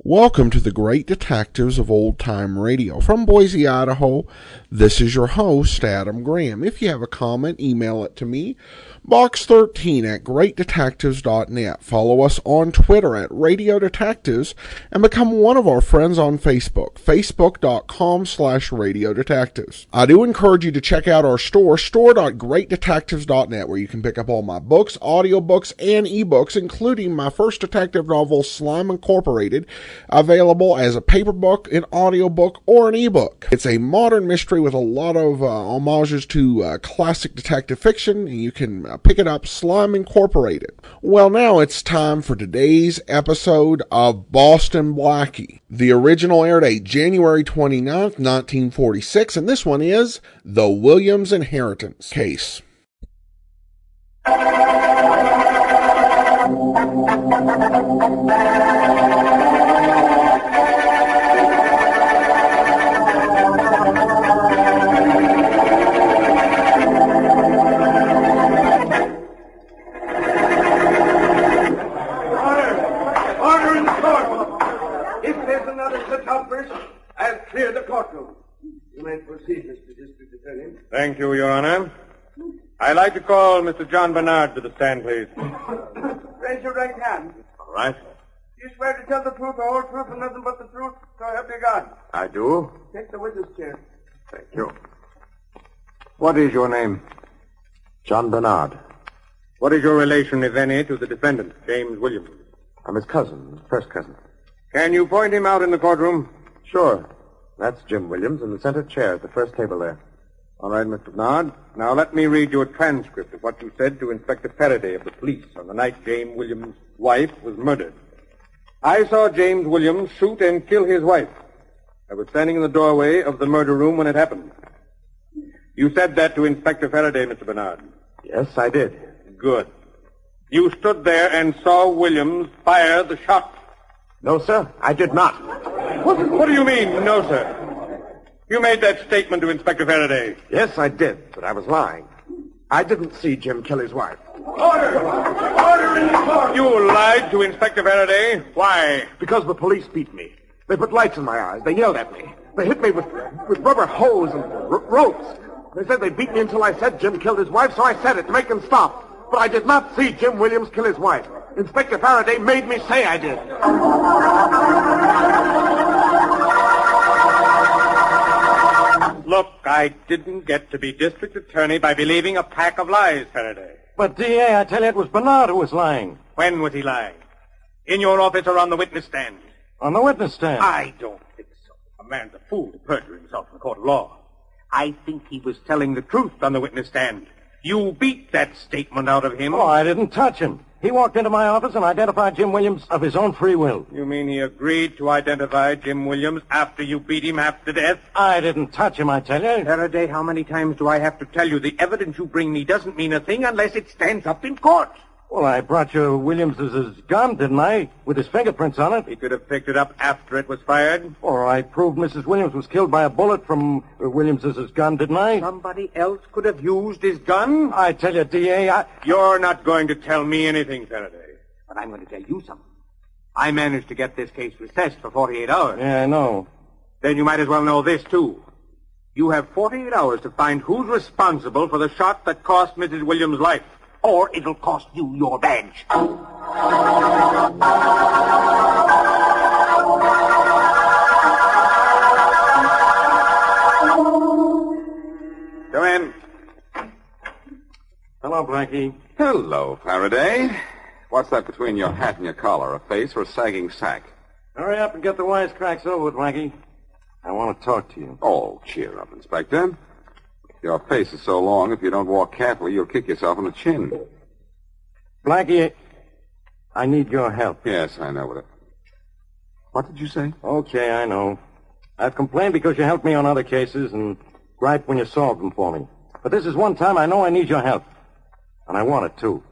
Welcome to the Great Detectives of Old Time Radio. From Boise, Idaho, this is your host, Adam Graham. If you have a comment, email it to me, box13@greatdetectives.net. Follow us on Twitter at Radio Detectives and become one of our friends on Facebook, facebook.com/Radio Detectives. I do encourage you to check out our store.greatdetectives.net, where you can pick up all my books, audiobooks, and ebooks, including my first detective novel, Slime Incorporated, available as a paper book, an audiobook, or an ebook. It's a modern mystery with a lot of homages to classic detective fiction, and you can pick it up, Slime Incorporated. Well, now it's time for today's episode of Boston Blackie. The original air date, January 29th, 1946, and this one is The Williams Inheritance Case. I've cleared the courtroom. You may proceed, Mr. District Attorney. Thank you, Your Honor. I'd like to call Mr. John Bernard to the stand, please. Raise your right hand. All right. You swear to tell the truth, the whole truth, and nothing but the truth, so help you God. I do. Take the witness chair. Thank you. What is your name? John Bernard. What is your relation, if any, to the defendant, James Williams? I'm his cousin, first cousin. Can you point him out in the courtroom? Sure. That's Jim Williams in the center chair at the first table there. All right, Mr. Bernard. Now let me read you a transcript of what you said to Inspector Faraday of the police on the night James Williams' wife was murdered. I saw James Williams shoot and kill his wife. I was standing in the doorway of the murder room when it happened. You said that to Inspector Faraday, Mr. Bernard. Yes, I did. Good. You stood there and saw Williams fire the shot. No, sir, I did not. What do you mean, no, sir? You made that statement to Inspector Faraday. Yes, I did, but I was lying. I didn't see Jim kill his wife. Order! Order in the court! You lied to Inspector Faraday? Why? Because the police beat me. They put lights in my eyes. They yelled at me. They hit me with rubber hose and ropes. They said they beat me until I said Jim killed his wife, so I said it to make them stop. But I did not see Jim Williams kill his wife. Inspector Faraday made me say I did. Look, I didn't get to be district attorney by believing a pack of lies, Faraday. But, D.A., I tell you, it was Bernard who was lying. When was he lying? In your office or on the witness stand? On the witness stand. I don't think so. A man's a fool to perjure himself in a court of law. I think he was telling the truth on the witness stand. You beat that statement out of him. Oh, I didn't touch him. He walked into my office and identified Jim Williams of his own free will. You mean he agreed to identify Jim Williams after you beat him half to death? I didn't touch him, I tell you. Faraday, how many times do I have to tell you the evidence you bring me doesn't mean a thing unless it stands up in court? Well, I brought you Williams' gun, didn't I? With his fingerprints on it. He could have picked it up after it was fired. Or I proved Mrs. Williams was killed by a bullet from Williams' gun, didn't I? Somebody else could have used his gun? I tell you, D.A., You're not going to tell me anything, Faraday. But I'm going to tell you something. I managed to get this case recessed for 48 hours. Yeah, I know. Then you might as well know this, too. You have 48 hours to find who's responsible for the shot that cost Mrs. Williams' life. Or it'll cost you your badge. Come in. Hello, Blackie. Hello, Faraday. What's that between your hat and your collar? A face or a sagging sack? Hurry up and get the wisecracks over with, Blackie. I want to talk to you. Oh, cheer up, Inspector. Your face is so long, if you don't walk carefully, you'll kick yourself in the chin. Blackie, I need your help. Yes, I know it. What did you say? Okay, I know. I've complained because you helped me on other cases and griped when you solved them for me. But this is one time I know I need your help. And I want it, too.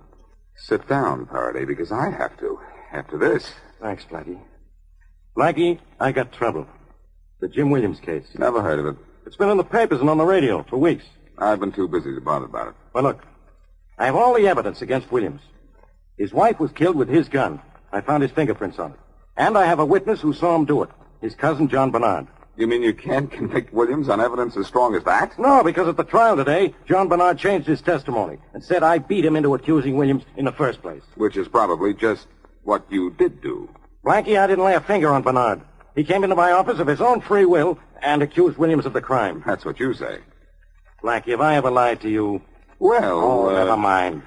Sit down, Faraday, because I have to. After this. Thanks, Blackie. Blackie, I got trouble. The Jim Williams case. Never heard of it. It's been in the papers and on the radio for weeks. I've been too busy to bother about it. Well, look. I have all the evidence against Williams. His wife was killed with his gun. I found his fingerprints on it. And I have a witness who saw him do it. His cousin, John Bernard. You mean you can't convict Williams on evidence as strong as that? No, because at the trial today, John Bernard changed his testimony and said I beat him into accusing Williams in the first place. Which is probably just what you did do. Blackie, I didn't lay a finger on Bernard. He came into my office of his own free will and accused Williams of the crime. That's what you say. Blackie, have I ever lied to you? Well, never mind.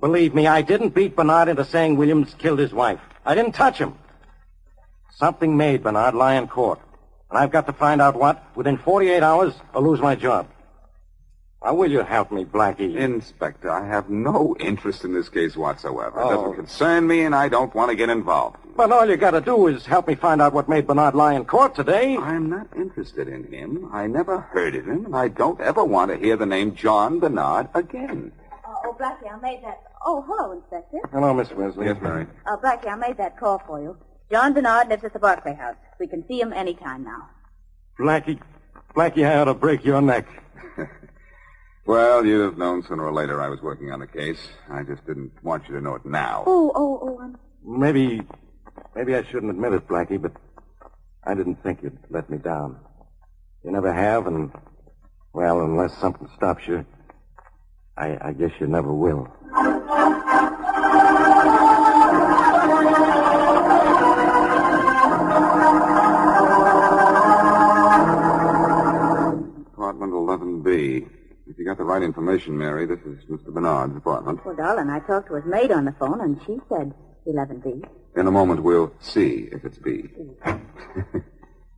Believe me, I didn't beat Bernard into saying Williams killed his wife. I didn't touch him. Something made Bernard lie in court. And I've got to find out what within 48 hours or lose my job. Now, will you help me, Blackie? Inspector, I have no interest in this case whatsoever. It Oh. doesn't concern me, and I don't want to get involved. But all you got to do is help me find out what made Bernard lie in court today. I'm not interested in him. I never heard of him, and I don't ever want to hear the name John Bernard again. Oh, Blackie, I made that. Oh, hello, Inspector. Hello, Miss Wesley. Yes, Mary. Blackie, I made that call for you. John Bernard lives at the Barclay House. We can see him any time now. Blackie, I ought to break your neck. Well, you'd have known sooner or later I was working on the case. I just didn't want you to know it now. I'm... Maybe I shouldn't admit it, Blackie, but I didn't think you'd let me down. You never have, and, well, unless something stops you, I guess you never will. Apartment 11B. If you got the right information, Mary, this is Mr. Bernard's apartment. Well, darling, I talked to his maid on the phone, and she said 11B. In a moment, we'll see if it's B.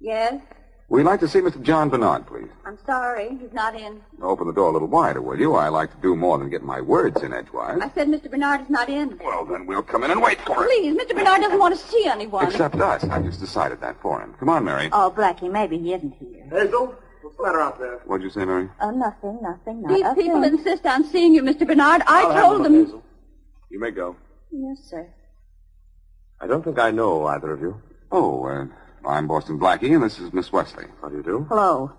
Yes? We'd like to see Mr. John Bernard, please. I'm sorry, he's not in. Open the door a little wider, will you? I like to do more than get my words in edgewise. I said Mr. Bernard is not in. Well, then we'll come in and wait for him. Please, Mr. Bernard doesn't want to see anyone. Except us. I just decided that for him. Come on, Mary. Oh, Blackie, maybe he isn't here. Hazel, what's the matter out there? What'd you say, Mary? Oh, nothing, not These a people thing. insist on seeing you, Mr. Bernard. I'll I have told a look, them... Hazel. You may go. Yes, sir. I don't think I know either of you. Oh, I'm Boston Blackie, and this is Miss Wesley. How do you do? Hello.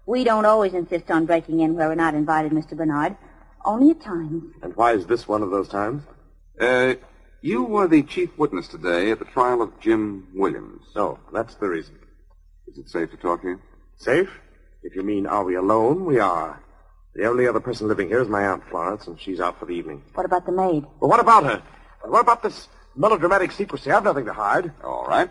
We don't always insist on breaking in where we're not invited, Mr. Bernard. Only at times. And why is this one of those times? You were the chief witness today at the trial of Jim Williams. No, that's the reason. Is it safe to talk here? Safe? If you mean, are we alone? We are. The only other person living here is my Aunt Florence, and she's out for the evening. What about the maid? Well, what about her? What about this melodramatic secrecy? I've nothing to hide. All right.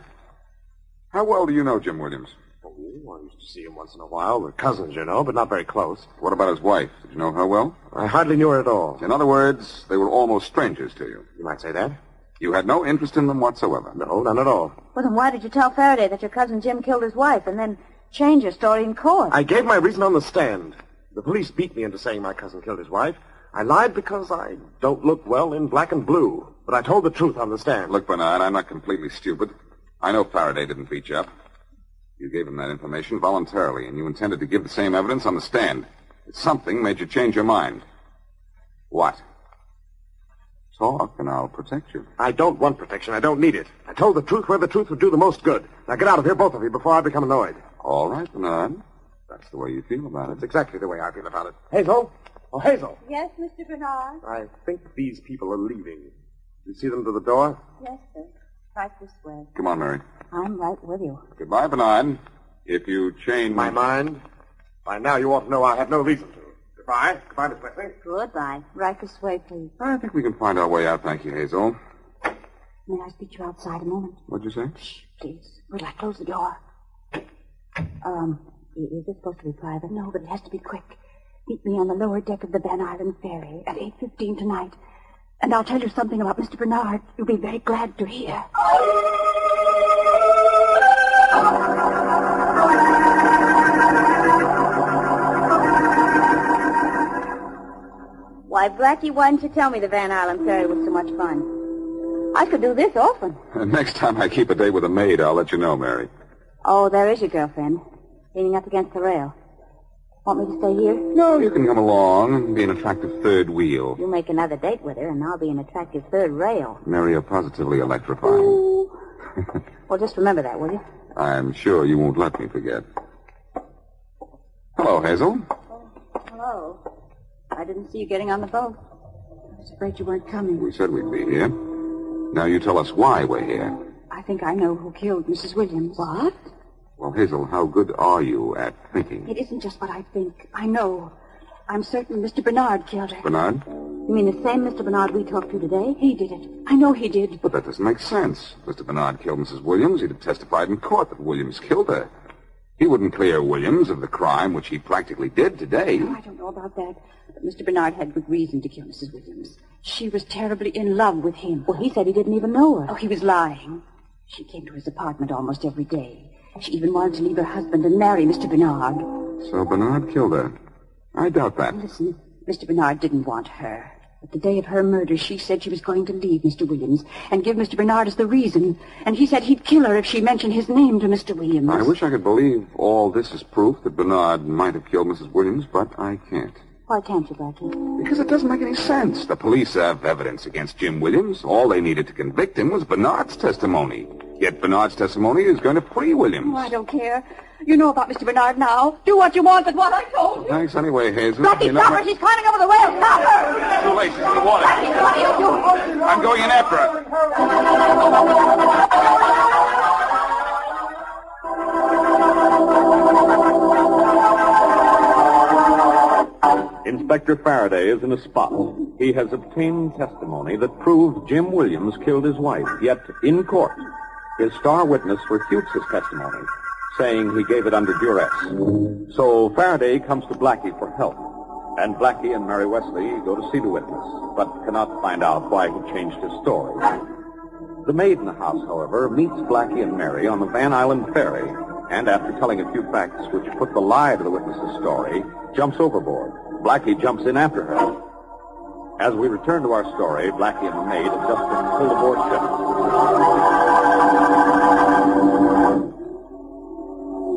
How well do you know Jim Williams? Oh, I used to see him once in a while. We're cousins, you know, but not very close. What about his wife? Did you know her well? I hardly knew her at all. In other words, they were almost strangers to you. You might say that. You had no interest in them whatsoever. No, none at all. Well, then why did you tell Faraday that your cousin Jim killed his wife and then change your story in court? I gave my reason on the stand. The police beat me into saying my cousin killed his wife. I lied because I don't look well in black and blue. But I told the truth on the stand. Look, Bernard, I'm not completely stupid. I know Faraday didn't beat you up. You gave him that information voluntarily, and you intended to give the same evidence on the stand. But something made you change your mind. What? Talk, and I'll protect you. I don't want protection. I don't need it. I told the truth where the truth would do the most good. Now get out of here, both of you, before I become annoyed. All right, Bernard. That's the way you feel about it. That's exactly the way I feel about it. Hazel? Oh, Hazel. Yes, Mr. Bernard? I think these people are leaving. You see them to the door? Yes, sir. Right this way. Come on, Mary. I'm right with you. Goodbye, Bernard. If you change... My mind? By now you ought to know I have no reason to. Goodbye. Goodbye, Miss Wesley. Goodbye. Right this way, please. I think we can find our way out, thank you, Hazel. May I speak to you outside a moment? What'd you say? Shh, please. Will I close the door? Is this supposed to be private? No, but it has to be quick. Meet me on the lower deck of the Van Island ferry at 8:15 tonight. And I'll tell you something about Mr. Bernard you'll be very glad to hear. Why, Blackie, why didn't you tell me the Van Island ferry was so much fun? I could do this often. Next time I keep a date with a maid, I'll let you know, Mary. Oh, there is your girlfriend, leaning up against the rail. Want me to stay here? No, you can come along and be an attractive third wheel. You make another date with her, and I'll be an attractive third rail. Mary, you're positively electrifying. Ooh. Well, just remember that, will you? I'm sure you won't let me forget. Hello, Hazel. Hello. I didn't see you getting on the boat. I was afraid you weren't coming. We said we'd be here. Now you tell us why we're here. I think I know who killed Mrs. Williams. What? Well, Hazel, how good are you at thinking? It isn't just what I think. I know. I'm certain Mr. Bernard killed her. Bernard? You mean the same Mr. Bernard we talked to today? He did it. I know he did. But that doesn't make sense. Mr. Bernard killed Mrs. Williams. He'd have testified in court that Williams killed her. He wouldn't clear Williams of the crime which he practically did today. Oh, I don't know about that. But Mr. Bernard had good reason to kill Mrs. Williams. She was terribly in love with him. Well, he said he didn't even know her. Oh, he was lying. She came to his apartment almost every day. She even wanted to leave her husband and marry Mr. Bernard. So Bernard killed her. I doubt that. Listen, Mr. Bernard didn't want her. But the day of her murder, she said she was going to leave Mr. Williams and give Mr. Bernard as the reason. And he said he'd kill her if she mentioned his name to Mr. Williams. I wish I could believe all this is proof that Bernard might have killed Mrs. Williams, but I can't. Why can't you, Blackie? Because it doesn't make any sense. The police have evidence against Jim Williams. All they needed to convict him was Bernard's testimony. Yet Bernard's testimony is going to free Williams. Oh, I don't care. You know about Mr. Bernard now. Do what you want with what I told you. Thanks anyway, Hazel. Blackie, stop her. She's climbing over the rail. Stop her. Too late. She's in the water. Blackie, what are you doing? I'm going in after her. Inspector Faraday is in a spot. He has obtained testimony that proves Jim Williams killed his wife. Yet, in court, his star witness refutes his testimony, saying he gave it under duress. So Faraday comes to Blackie for help. And Blackie and Mary Wesley go to see the witness, but cannot find out why he changed his story. The maid in the house, however, meets Blackie and Mary on the Van Island ferry, and after telling a few facts which put the lie to the witness's story, jumps overboard. Blackie jumps in after her. As we return to our story, Blackie and the maid have just been pulled aboard ship.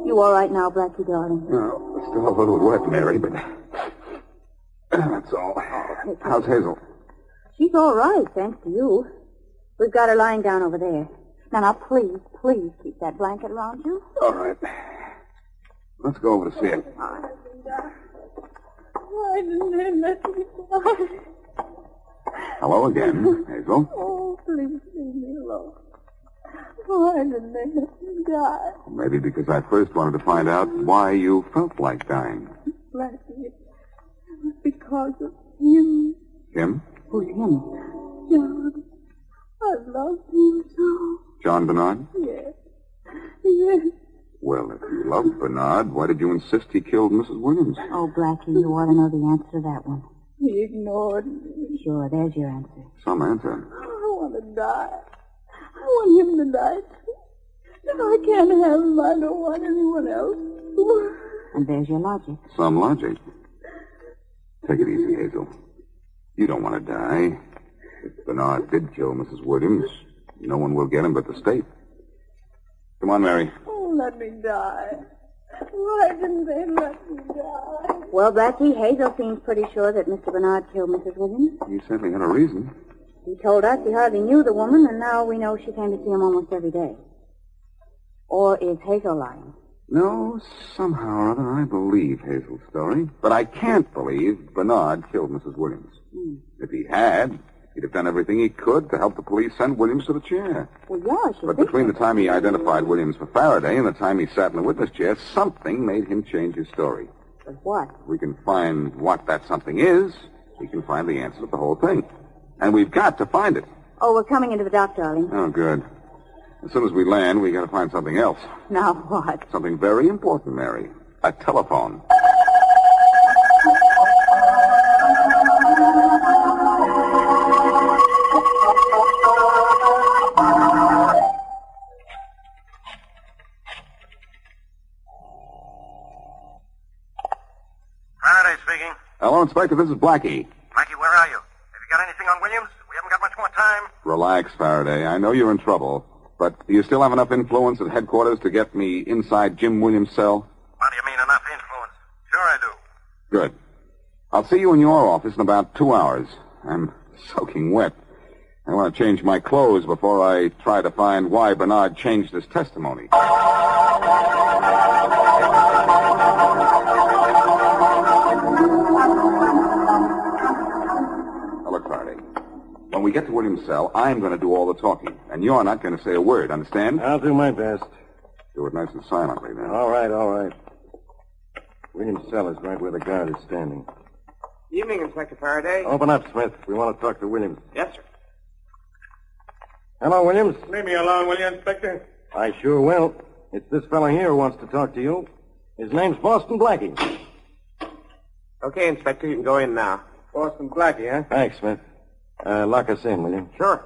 You all right now, Blackie, darling? No, still a little wet, Mary, but that's all. How's Hazel? She's all right, thanks to you. We've got her lying down over there. Now, please, please keep that blanket around you. All right. Let's go over to see it. Why didn't they let me die? Hello again, Hazel. Oh, please leave me alone. Why didn't they let me die? Maybe because I first wanted to find out why you felt like dying. Blackie, it was because of him. Him? Who's him? John. I love him so. John Bernard? Yes. Yes. Well, if you love Bernard, why did you insist he killed Mrs. Williams? Oh, Blackie, you ought to know the answer to that one. He ignored me. Sure, there's your answer. Some answer. I want to die. I want him to die, too. If I can't have him, I don't want anyone else. And there's your logic. Some logic. Take it easy, Hazel. You don't want to die. If Bernard did kill Mrs. Williams, no one will get him but the state. Come on, Mary. Oh, let me die. Why didn't they let me die? Well, Blackie, Hazel seems pretty sure that Mr. Bernard killed Mrs. Williams. He certainly had a reason. He told us he hardly knew the woman, and now we know she came to see him almost every day. Or is Hazel lying? No, somehow or other I believe Hazel's story. But I can't believe Bernard killed Mrs. Williams. If he had, he'd have done everything he could to help the police send Williams to the chair. Well, yeah, she But between the time he identified Williams for Faraday and the time he sat in the witness chair, something made him change his story. But what? If we can find what that something is, we can find the answer to the whole thing. And we've got to find it. Oh, we're coming into the dock, darling. Oh, good. As soon as we land, we got to find something else. Now what? Something very important, Mary. A telephone. Faraday speaking. Hello, Inspector. This is Blackie. Blackie, where are you? Have you got anything on Williams? We haven't got much more time. Relax, Faraday. I know you're in trouble. But do you still have enough influence at headquarters to get me inside Jim Williams' cell? What do you mean, enough influence? Sure I do. Good. I'll see you in your office in about 2 hours. I'm soaking wet. I want to change my clothes before I try to find why Bernard changed his testimony. Now, look, Faraday. When we get to Williams' cell, I'm going to do all the talking. And you're not going to say a word, understand? I'll do my best. Do it nice and silently, then. All right. William's cell is right where the guard is standing. Evening, Inspector Faraday. Open up, Smith. We want to talk to Williams. Yes, sir. Hello, Williams. Leave me alone, will you, Inspector? I sure will. It's this fella here who wants to talk to you. His name's Boston Blackie. Okay, Inspector, you can go in now. Boston Blackie, huh? Thanks, Smith. Lock us in, will you? Sure.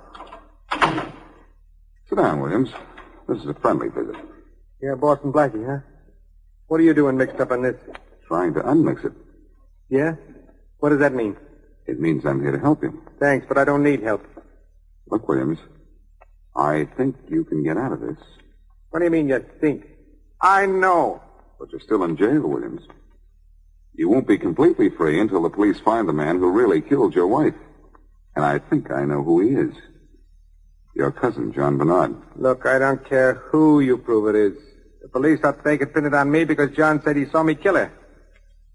Sit down, Williams. This is a friendly visit. Yeah, Boston Blackie, huh? What are you doing mixed up in this? Trying to unmix it. Yeah? What does that mean? It means I'm here to help you. Thanks, but I don't need help. Look, Williams, I think you can get out of this. What do you mean you think? I know. But you're still in jail, Williams. You won't be completely free until the police find the man who really killed your wife. And I think I know who he is. Your cousin, John Bernard. Look, I don't care who you prove it is. The police thought they could pin it on me because John said he saw me kill her.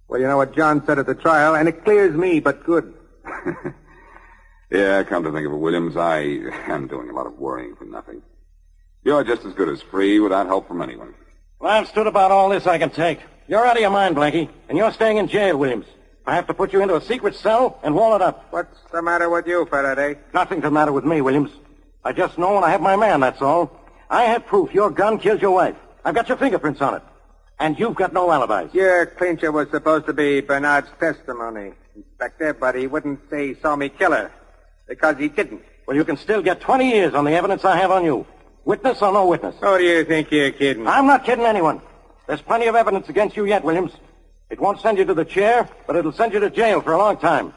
Well, you know what John said at the trial, and it clears me, but good. Yeah, come to think of it, Williams, I am doing a lot of worrying for nothing. You're just as good as free without help from anyone. Well, I've stood about all this I can take. You're out of your mind, Blackie, and you're staying in jail, Williams. I have to put you into a secret cell and wall it up. What's the matter with you, Faraday? Nothing's the matter with me, Williams. I just know when I have my man, that's all. I have proof your gun killed your wife. I've got your fingerprints on it. And you've got no alibis. Your clincher was supposed to be Bernard's testimony, Inspector, but he wouldn't say he saw me kill her. Because he didn't. Well, you can still get 20 years on the evidence I have on you. Witness or no witness. Oh, do you think you're kidding? I'm not kidding anyone. There's plenty of evidence against you yet, Williams. It won't send you to the chair, but it'll send you to jail for a long time.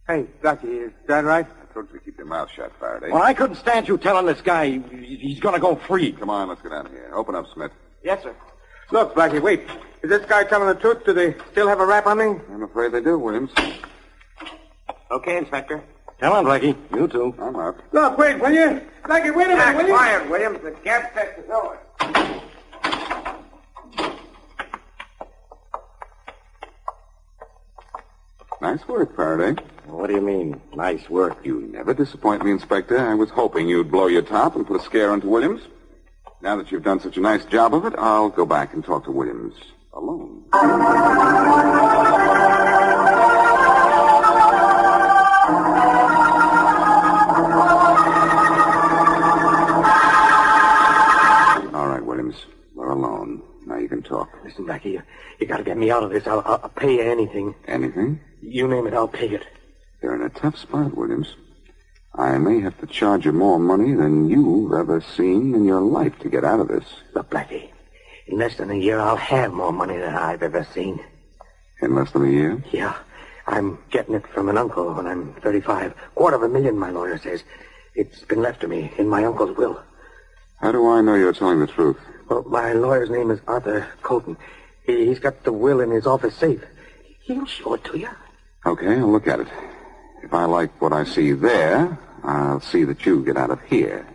Hey, Blackie, is that right? I told you to keep your mouth shut, Faraday. Well, I couldn't stand you telling this guy he's going to go free. Come on, let's get out of here. Open up, Smith. Yes, sir. Look, Blackie, wait. Is this guy telling the truth? Do they still have a rap on me? I'm afraid they do, Williams. Okay, Inspector. Come on, Blackie. You too. I'm out. Look, wait, will you? Blackie, wait a minute, will you? Quiet, Williams. The gas test is over. Nice work, Faraday. What do you mean, nice work? You never disappoint me, Inspector. I was hoping you'd blow your top and put a scare into Williams. Now that you've done such a nice job of it, I'll go back and talk to Williams alone. All right, Williams. We're alone. Now you can talk. Listen, Blackie, you got to get me out of this. I'll pay you anything. Anything? You name it, I'll pay it. You're in a tough spot, Williams. I may have to charge you more money than you've ever seen in your life to get out of this. Look, Blackie, in less than a year, I'll have more money than I've ever seen. In less than a year? Yeah, I'm getting it from an uncle when I'm 35. $250,000, my lawyer says. It's been left to me in my uncle's will. How do I know you're telling the truth? Well, my lawyer's name is Arthur Colton. He's got the will in his office safe. He'll show it to you. Okay, I'll look at it. If I like what I see there, I'll see that you get out of here.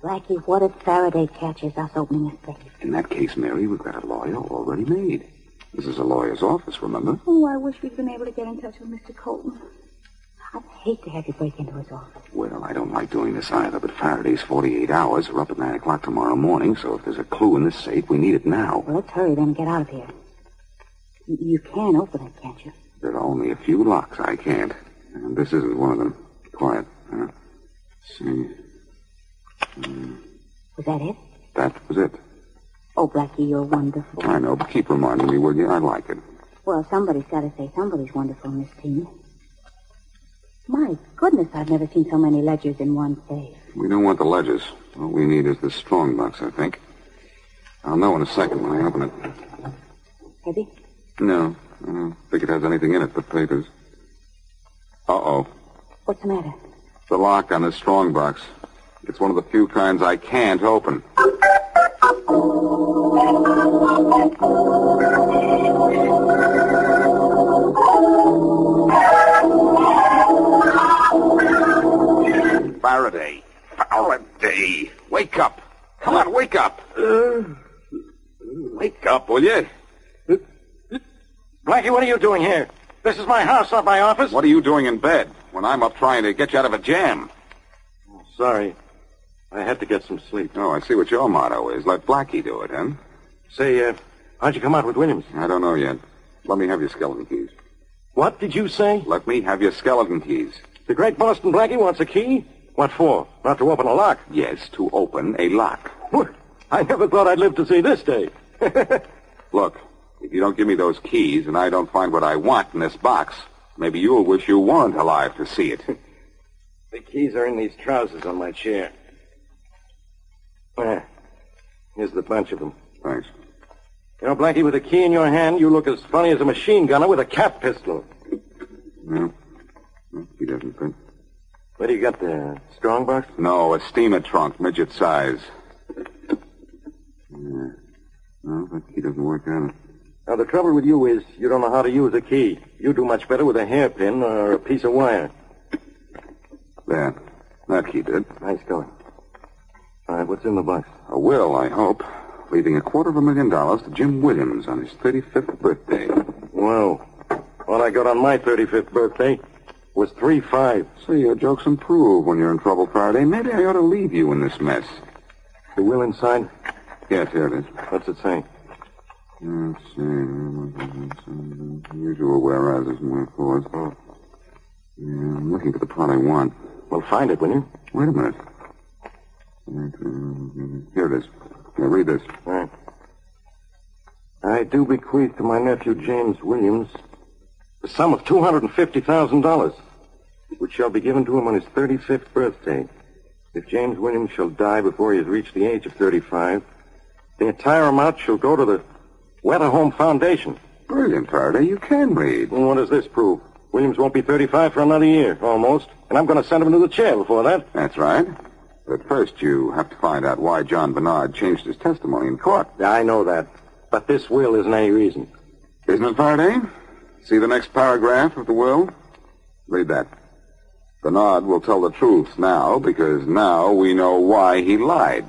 Blackie, what if Faraday catches us opening a safe? In that case, Mary, we've got a lawyer already made. This is a lawyer's office, remember? Oh, I wish we'd been able to get in touch with Mr. Colton. I'd hate to have you break into his office. Well, I don't like doing this either, but Faraday's 48 hours are up at 9 o'clock tomorrow morning, so if there's a clue in this safe, we need it now. Well, let's hurry then and get out of here. You can open it, can't you? There are only a few locks I can't, and this isn't one of them. Quiet. Let's see. Was that it? That was it. Oh, Blackie, you're wonderful. I know, but keep reminding me, will you? I like it. Well, somebody's got to say somebody's wonderful in this team. My goodness, I've never seen so many ledgers in one safe. We don't want the ledgers. All we need is the strong box, I think. I'll know in a second when I open it. Heavy? No, I don't think it has anything in it but papers. Uh-oh. What's the matter? The lock on this strong box. It's one of the few kinds I can't open. Faraday. Faraday. Wake up. Come on, wake up. up, will you? Blackie, what are you doing here? This is my house, not my office. What are you doing in bed when I'm up trying to get you out of a jam? Oh, sorry. I had to get some sleep. Oh, I see what your motto is. Let Blackie do it, huh? Say, how'd you come out with Williams? I don't know yet. Let me have your skeleton keys. What did you say? Let me have your skeleton keys. The great Boston Blackie wants a key? What for? Not to open a lock? Yes, to open a lock. What? I never thought I'd live to see this day. Look, if you don't give me those keys and I don't find what I want in this box, maybe you'll wish you weren't alive to see it. The keys are in these trousers on my chair. Here's the bunch of them. Thanks. You know, Blackie, with a key in your hand, you look as funny as a machine gunner with a cap pistol. No, he doesn't fit. What do you got there? Strong box? No, a steamer trunk, midget size. Yeah. No, that key doesn't work on it. Now, the trouble with you is you don't know how to use a key. You do much better with a hairpin or a piece of wire. There. That key did. Nice going. All right, what's in the box? A will, I hope, leaving $250,000 to Jim Williams on his 35th birthday. Well, all I got on my 35th birthday was 3-5. So your jokes improve when you're in trouble, Faraday. Maybe I ought to leave you in this mess. The will inside? Yes, here it is. What's it say? Let's see. Usual whereases and wherefores. Oh. Yeah, I'm looking for the part I want. Well, find it, will you? Wait a minute. Here it is. Now, read this. All right. I do bequeath to my nephew, James Williams, the sum of $250,000, which shall be given to him on his 35th birthday. If James Williams shall die before he has reached the age of 35, the entire amount shall go to the Weather Home Foundation. Brilliant, Faraday. You can read. And what does this prove? Williams won't be 35 for another year, almost. And I'm going to send him to the chair before that. That's right. But first, you have to find out why John Bernard changed his testimony in court. Yeah, I know that. But this will isn't any reason. Isn't it, Faraday? See the next paragraph of the will? Read that. Bernard will tell the truth now, because now we know why he lied.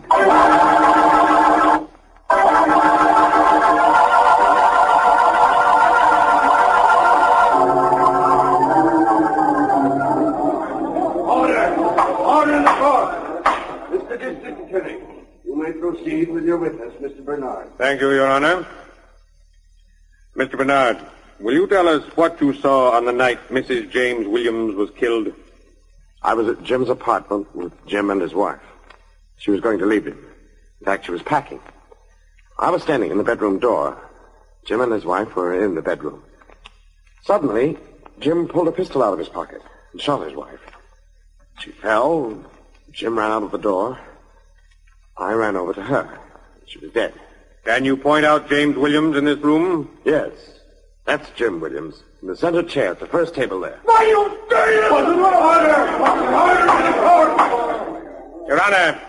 Order in the court. Mr. District Attorney, you may proceed with your witness, Mr. Bernard. Thank you, Your Honor. Mr. Bernard, will you tell us what you saw on the night Mrs. James Williams was killed? I was at Jim's apartment with Jim and his wife. She was going to leave him. In fact, she was packing. I was standing in the bedroom door. Jim and his wife were in the bedroom. Suddenly, Jim pulled a pistol out of his pocket and shot his wife. She fell. Jim ran out of the door. I ran over to her. She was dead. Can you point out James Williams in this room? Yes. That's Jim Williams in the center chair at the first table there. Why, you dirty little order! Your Honor,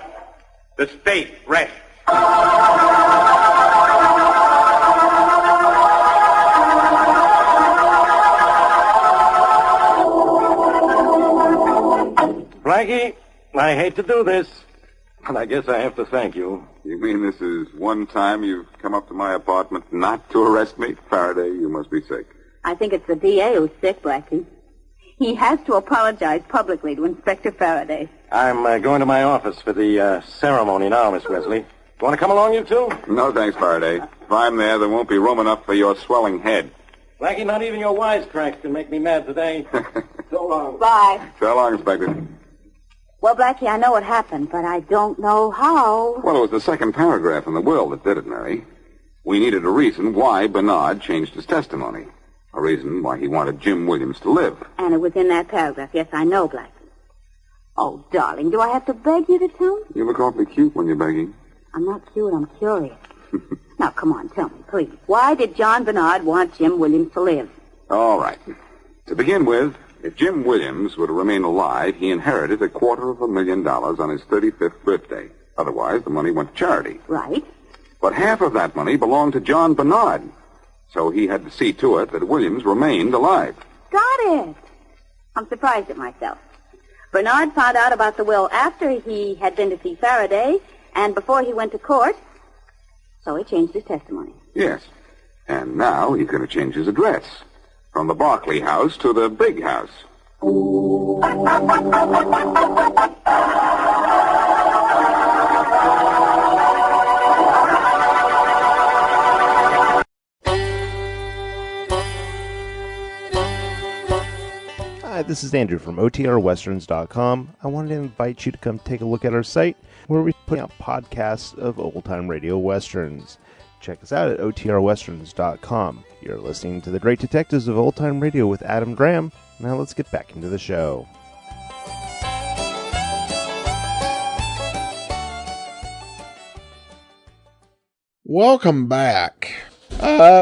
the state rests. Blackie, I hate to do this, but I guess I have to thank you. You mean this is one time you've come up to my apartment not to arrest me? Faraday, you must be sick. I think it's the DA who's sick, Blackie. He has to apologize publicly to Inspector Faraday. I'm going to my office for the ceremony now, Miss Wesley. You want to come along, you two? No, thanks, Faraday. If I'm there won't be room enough for your swelling head. Blackie, not even your wisecracks can make me mad today. So long. Bye. So long, Inspector. Well, Blackie, I know what happened, but I don't know how. Well, it was the second paragraph in the will that did it, Mary. We needed a reason why Bernard changed his testimony. A reason why he wanted Jim Williams to live. And it was in that paragraph. Yes, I know, Blackie. Oh, darling, do I have to beg you to tell me? You look awfully cute when you're begging. I'm not cute, I'm curious. Now, come on, tell me, please. Why did John Bernard want Jim Williams to live? All right. To begin with, if Jim Williams were to remain alive, he inherited $250,000 on his 35th birthday. Otherwise, the money went to charity. Right. But half of that money belonged to John Bernard. So he had to see to it that Williams remained alive. Got it. I'm surprised at myself. Bernard found out about the will after he had been to see Faraday and before he went to court. So he changed his testimony. Yes. And now he's going to change his address. From the Barclay house to the big house. Hi, this is Andrew from OTRWesterns.com. I wanted to invite you to come take a look at our site where we put out podcasts of old-time radio westerns. Check us out at OTRWesterns.com. You're listening to The Great Detectives of Old Time Radio with Adam Graham. Now let's get back into the show. Welcome back.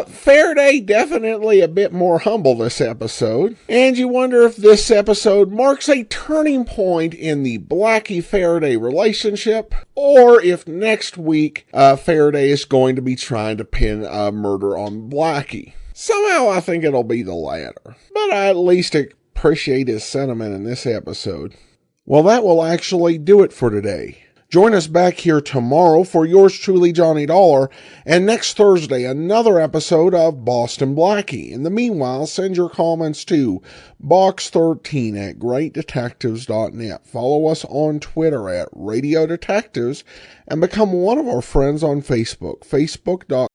Faraday definitely a bit more humble this episode, and you wonder if this episode marks a turning point in the Blackie-Faraday relationship, or if next week Faraday is going to be trying to pin a murder on Blackie. Somehow I think it'll be the latter, but I at least appreciate his sentiment in this episode. Well, that will actually do it for today. Join us back here tomorrow for yours truly, Johnny Dollar, and next Thursday, another episode of Boston Blackie. In the meanwhile, send your comments to box13@greatdetectives.net. Follow us on Twitter at Radio Detectives, and become one of our friends on Facebook, facebook.com.